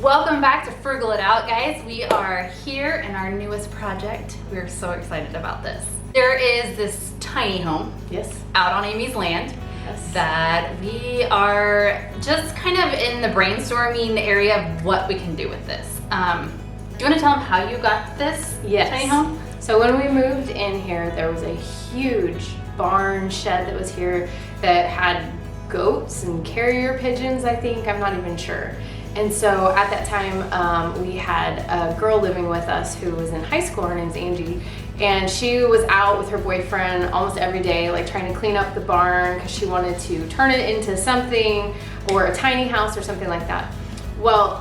Welcome back to Frugal It Out, guys. We are here in our newest project. We're so excited about this. There is this tiny home out on Amy's land that we are just kind of in the brainstorming area of what we can do with this. Do you want to tell them how you got this tiny home? So when we moved in here, there was a huge barn shed that was here that had goats and carrier pigeons, I think. I'm not even sure. And so at that time, we had a girl living with us who was in high school. Her name's Angie. And she was out with her boyfriend almost every day, like trying to clean up the barn because she wanted to turn it into something, or a tiny house or something like that. Well,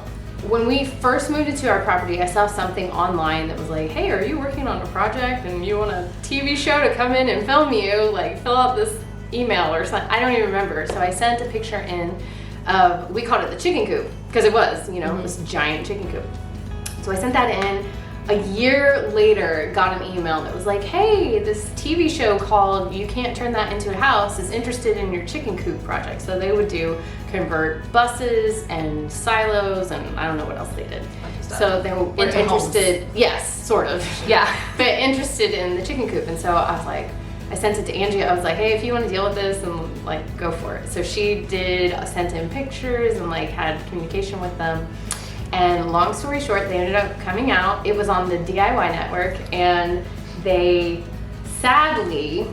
when we first moved into our property, I saw something online that was like, hey, are you working on a project and you want a TV show to come in and film you? Like, fill out this email or something. I don't even remember. So I sent a picture in of, we called it the chicken coop, because it was, you know, this giant chicken coop. So I sent that in. A year later, got an email that was like, hey, this TV show called You Can't Turn That Into a House is interested in your chicken coop project. So they would convert buses and silos, and I don't know what else they did. So they were interested, yes, sort of. Yeah. But interested in the chicken coop. And so I was like, I sent it to Angie. I was like, hey, if you want to deal with this, and like, go for it. So she did, sent in pictures and like had communication with them. And long story short, they ended up coming out. It was on the DIY network, and they sadly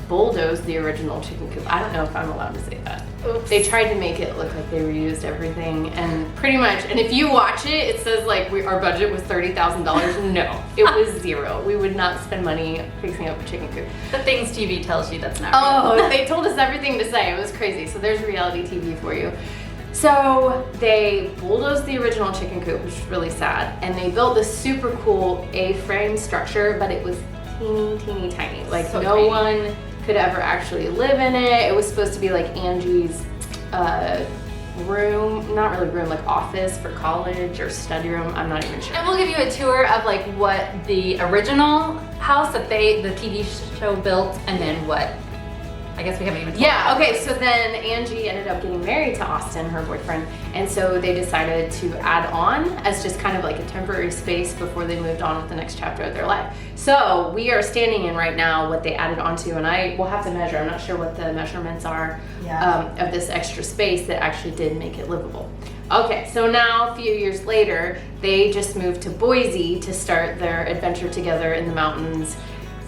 bulldozed the original chicken coop. I don't know if I'm allowed to say that. Oops. They tried to make it look like they reused everything, and pretty much, and if you watch it, it says like our budget was $30,000. No, it was zero. We would not spend money fixing up a chicken coop. The things TV tells you that's not real. Oh, they told us everything to say. It was crazy. So there's reality TV for you. So they bulldozed the original chicken coop, which is really sad, and they built this super cool A-frame structure, but it was teeny tiny. Like so no one could ever actually live in it. It was supposed to be like Angie's room, not really room, like office for college or study room. I'm not even sure. And we'll give you a tour of like what the original house that the TV show built, and then what, I guess we haven't even told okay, so then Angie ended up getting married to Austin, her boyfriend, and so they decided to add on as just kind of like a temporary space before they moved on with the next chapter of their life. So we are standing in right now what they added onto, and I will have to measure. I'm not sure what the measurements are of this extra space that actually did make it livable. Okay, so now a few years later, they just moved to Boise to start their adventure together in the mountains.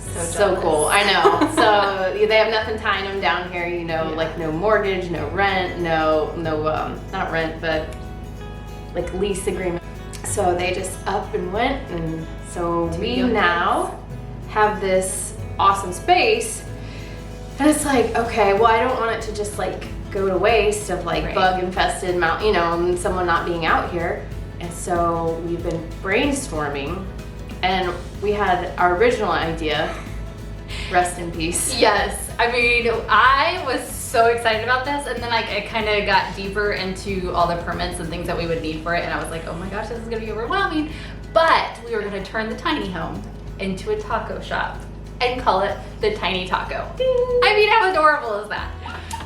So cool, I know. So they have nothing tying them down here, you know, like no mortgage, no rent, no, not rent, but like lease agreement. So they just up and went, and so we now have this awesome space. And it's like, okay, well, I don't want it to just like go to waste of like bug infested mountain, you know, and someone not being out here. And so we've been brainstorming. And we had our original idea, rest in peace. Yes, I mean, I was so excited about this, and then I kind of got deeper into all the permits and things that we would need for it, and I was like, oh my gosh, this is gonna be overwhelming. But we were gonna turn the tiny home into a taco shop and call it the Tiny Taco. Ding. I mean, how adorable is that?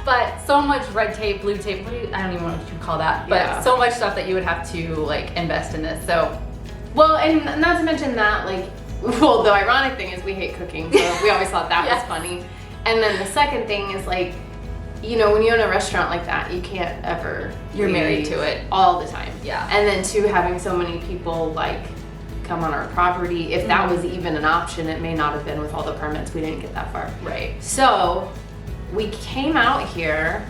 But so much red tape, blue tape, I don't even know what you call that, but so much stuff that you would have to like invest in this. So. Well, and not to mention that, like, well, the ironic thing is we hate cooking, so we always thought that was funny. And then the second thing is like, you know, when you own a restaurant like that, you can't ever You're married to it all the time. Yeah. And then two, having so many people like come on our property, if that was even an option, it may not have been with all the permits. We didn't get that far. Right. So we came out here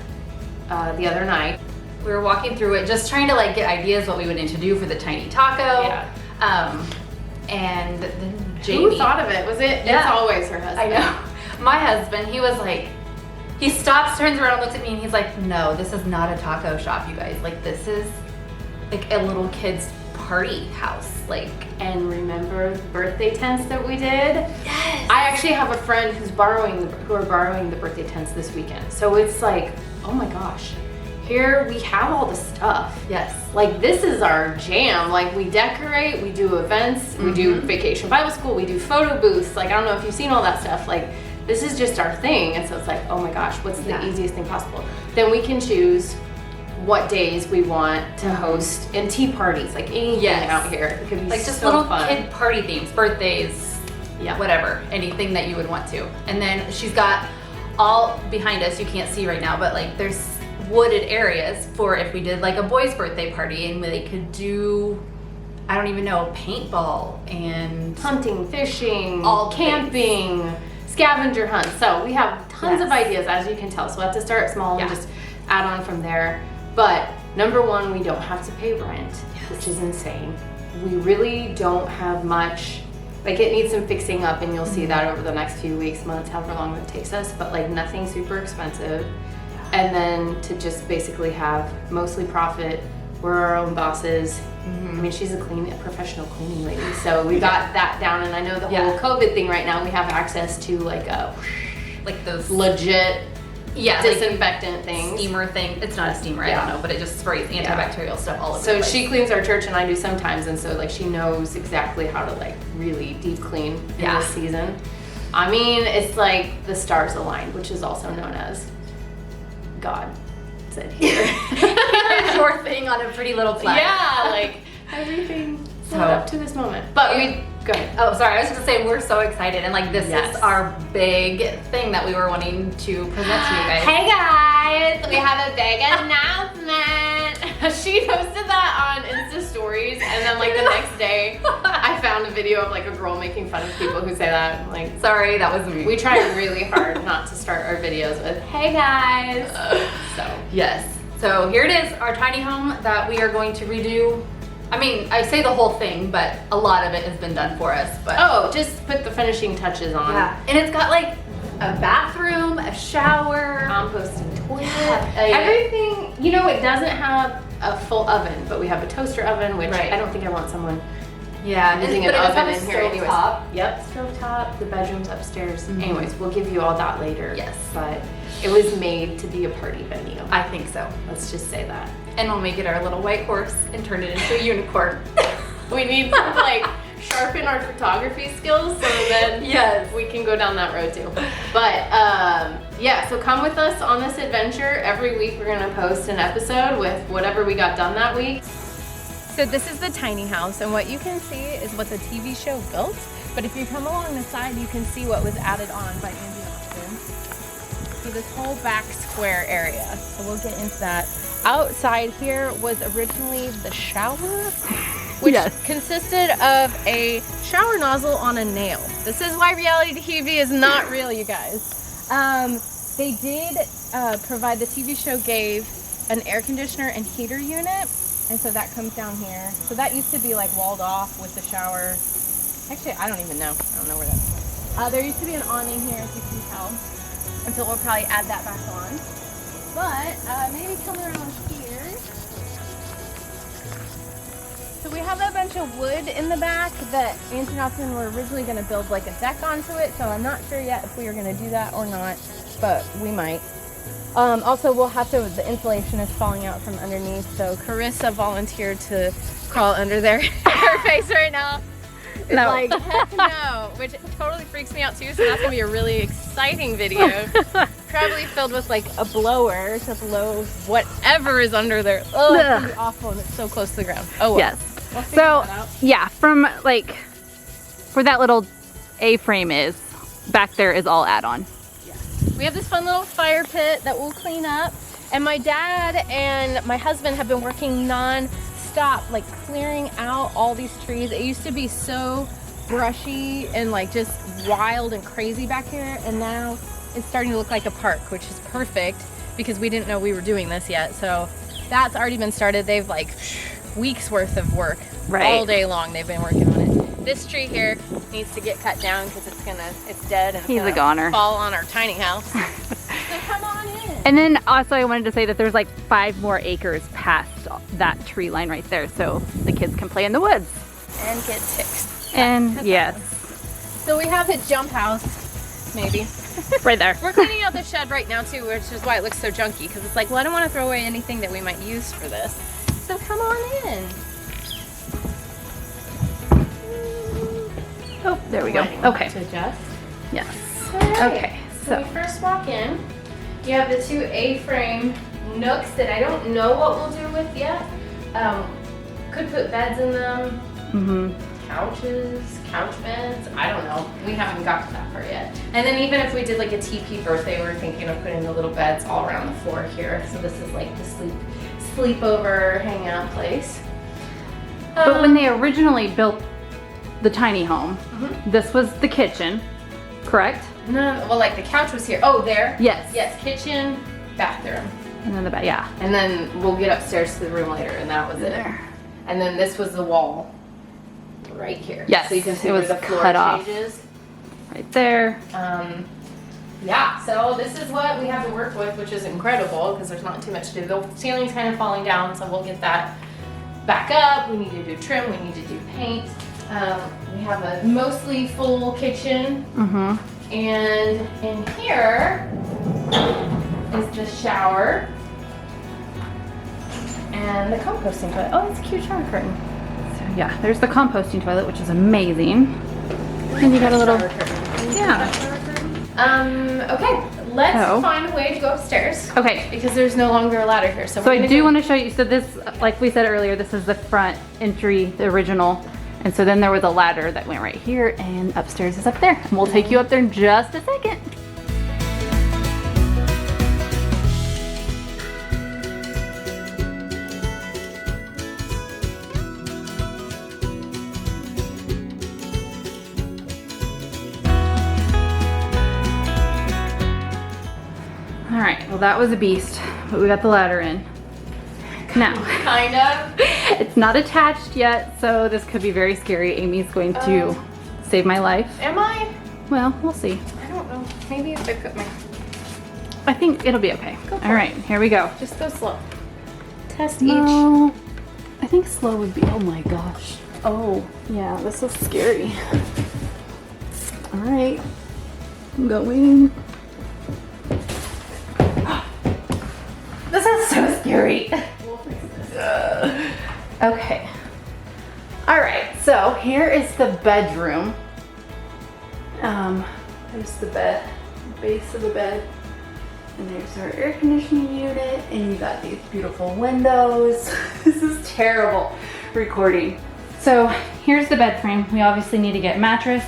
the other night. We were walking through it, just trying to like get ideas what we would need to do for the tiny taco. Yeah. And then Jamie. Who thought of it? Was it? Yeah. It's always her husband. I know. My husband, he was like, he stops, turns around, looks at me, and he's like, no, this is not a taco shop, you guys. Like, this is like a little kid's party house. Like, and remember the birthday tents that we did? Yes. I actually have a friend who are borrowing the birthday tents this weekend. So it's like, oh my gosh. Here we have all the stuff. Yes. Like, this is our jam. Like, we decorate, we do events, we do vacation Bible school, we do photo booths. Like, I don't know if you've seen all that stuff. Like, this is just our thing. And so it's like, oh my gosh, what's the easiest thing possible? Then we can choose what days we want to host, and tea parties, like anything out here. It could be like just so little fun. kid party themes, birthdays, whatever, anything that you would want to. And then she's got all behind us, you can't see right now, but like there's wooded areas for if we did like a boy's birthday party, and they could do, I don't even know, paintball and hunting, fishing, all camping, scavenger hunts. So we have tons of ideas, as you can tell. So we'll have to start small and just add on from there. But number one, we don't have to pay rent, which is insane. We really don't have much. Like, it needs some fixing up, and you'll see that over the next few weeks, months, however long it takes us, but like nothing super expensive. And then to just basically have mostly profit. We're our own bosses. I mean, she's a professional cleaning lady, so we got that down. And I know the whole COVID thing right now, we have access to like those legit disinfectant like things. Steamer thing. It's not a steamer, I don't know, but it just sprays antibacterial stuff all over the So place. she cleans our church, and I do sometimes, and so like she knows exactly how to like really deep clean in this season. I mean, it's like the stars aligned, which is also known as God said here. Here's your thing on a pretty little flag. Yeah, like everything led up to this moment. But go ahead. Oh, sorry. I was just gonna say we're so excited, and like this is our big thing that we were wanting to present to you guys. Hey guys, we have a big announcement. She posted that on Insta stories, and then like the next day, I found a video of like a girl making fun of people who say that. I'm like, sorry, that was me. We try really hard not to start our videos with "Hey guys." So here it is, our tiny home that we are going to redo. I mean, I say the whole thing, but a lot of it has been done for us. But just put the finishing touches on. Yeah, and it's got like a bathroom, a shower, composting toilet, everything. You know, it doesn't have a full oven, but we have a toaster oven, which I don't think I want someone using an oven in here anyways. Yep, stove top, the bedroom's upstairs. Anyways, we'll give you all that later. Yes. But it was made to be a party venue. I think so. Let's just say that. And we'll make it our little white horse and turn it into a unicorn. We need to like sharpen our photography skills, so then we can go down that road too. But so come with us on this adventure. Every week we're gonna post an episode with whatever we got done that week. So this is the tiny house, and what you can see is what the TV show built. But if you come along the side, you can see what was added on by Andy Austin. So this whole back square area. So we'll get into that. Outside here was originally the shower, which consisted of a shower nozzle on a nail. This is why reality TV is not real, you guys. They did provide, the TV show gave an air conditioner and heater unit, and so that comes down here. So that used to be like walled off with the shower. Actually, I don't even know. I don't know where that is. There used to be an awning here, as you can tell, and so we'll probably add that back on. But maybe come around here. So we have a bunch of wood in the back that Anthony and Austin were originally going to build like a deck onto it. So I'm not sure yet if we are going to do that or not, but we might. Also, we'll have to, the insulation is falling out from underneath. So Carissa volunteered to crawl under there. Her face right now is like, heck no, which totally freaks me out too. So that's going to be a really exciting video. Probably filled with like a blower to blow whatever is under there. Oh, it's gonna be awful, and it's so close to the ground. Oh well. Yes. We'll from like where that little A-frame is, back there is all add-on. Yeah. We have this fun little fire pit that we'll clean up, and my dad and my husband have been working non-stop, like clearing out all these trees. It used to be so brushy and like just wild and crazy back here, and now it's starting to look like a park, which is perfect because we didn't know we were doing this yet. So that's already been started. They've like weeks worth of work all day long. They've been working on it. This tree here needs to get cut down because it's dead and he's a goner. Fall on our tiny house. So come on in. And then also I wanted to say that there's like 5 more acres past that tree line right there, so the kids can play in the woods and get ticks. And So we have a jump house, maybe. Right there. We're cleaning out the shed right now too, which is why it looks so junky, because it's like, well, I don't want to throw away anything that we might use for this. So come on in. Oh, there we go. Okay. To adjust. Yes. Right. Okay. So we first walk in. You have the 2 A-frame nooks that I don't know what we'll do with yet. Could put beds in them. Couches, couch beds, I don't know. We haven't got to that part yet. And then even if we did like a TP birthday, we were thinking of putting the little beds all around the floor here. So this is like the sleepover hangout place. But when they originally built the tiny home, this was the kitchen, correct? No, well, like the couch was here. Oh, there? Yes. Yes, kitchen, bathroom. And then the bed, yeah. And then we'll get upstairs to the room later, and that was it. There. And then this was the wall right here. Yes, so you can see it where was the floor cut off. changes. Right there. Yeah, so this is what we have to work with, which is incredible because there's not too much to do. The ceiling's kind of falling down, so we'll get that back up. We need to do trim, we need to do paint. We have a mostly full kitchen. And in here is the shower and the composting toilet. Oh, that's a cute shower curtain. So yeah, there's the composting toilet, which is amazing. And you got a little, yeah. Okay, let's find a way to go upstairs. Okay. Because there's no longer a ladder here. So I do want to show you, so this, like we said earlier, this is the front entry, the original. And so then there was a ladder that went right here and upstairs is up there. And we'll take you up there in just a second. All right, well that was a beast, but we got the ladder in. Now, kind of. It's not attached yet, so this could be very scary. Amy's going to save my life. Am I? Well, we'll see. I don't know. Maybe if I put my... I think it'll be okay. Go for All right, here we go. Just go slow. Test No, I think slow would be, oh my gosh. Oh, yeah, this is scary. All right, I'm going. This is so scary. Okay. All right, so here is the bedroom. There's the bed, base of the bed. And there's our air conditioning unit, and you got these beautiful windows. This is terrible recording. So here's the bed frame. We obviously need to get a mattress,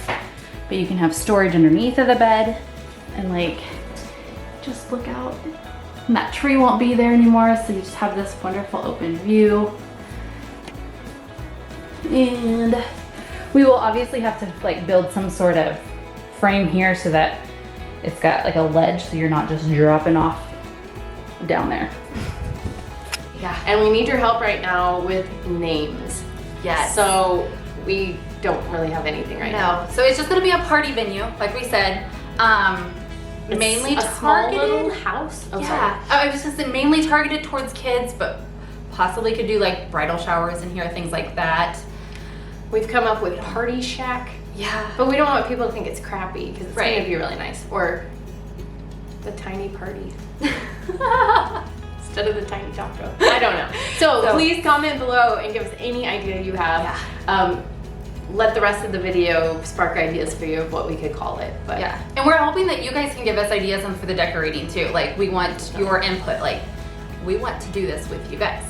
but you can have storage underneath of the bed. And like, just look out. And that tree won't be there anymore, so you just have this wonderful open view. And we will obviously have to like build some sort of frame here so that it's got like a ledge so you're not just dropping off down there. Yeah, and we need your help right now with names. Yes. So we don't really have anything right now. No, so it's just gonna be a party venue, like we said. Mainly a small targeted. little house. Oh, Yeah, I was just mainly targeted towards kids, but possibly could do like bridal showers in here, things like that. We've come up with Party Shack, Yeah. but we don't want people to think it's crappy because it's Right. gonna be really nice. Or the tiny party instead of the tiny taco. I don't know. So please comment below and give us any idea you have. Yeah. Let the rest of the video spark ideas for you of what we could call it. But Yeah, and we're hoping that you guys can give us ideas on for the decorating too. Like we want your input. Like we want to do this with you guys.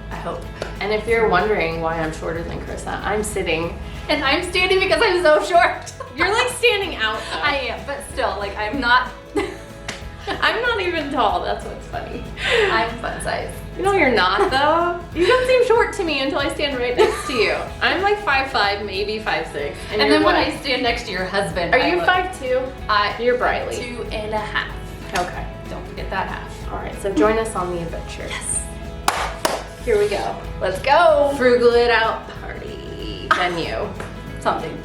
I hope. And if you're wondering why I'm shorter than Carissa, I'm sitting. And I'm standing because I'm so short. You're like standing out though. I am, but still, like I'm not. I'm not even tall, that's what's funny. I'm fun size. You know you're not though. You don't seem short to me until I stand right next to you. I'm like 5'5", maybe 5'6". And then when I stand next to your husband, Are you 5'2"? You're Briley. 2.5. Okay. Don't forget that half. All right, so join us on the adventure. Yes. Here we go. Let's go. Frugal it out party venue. Something.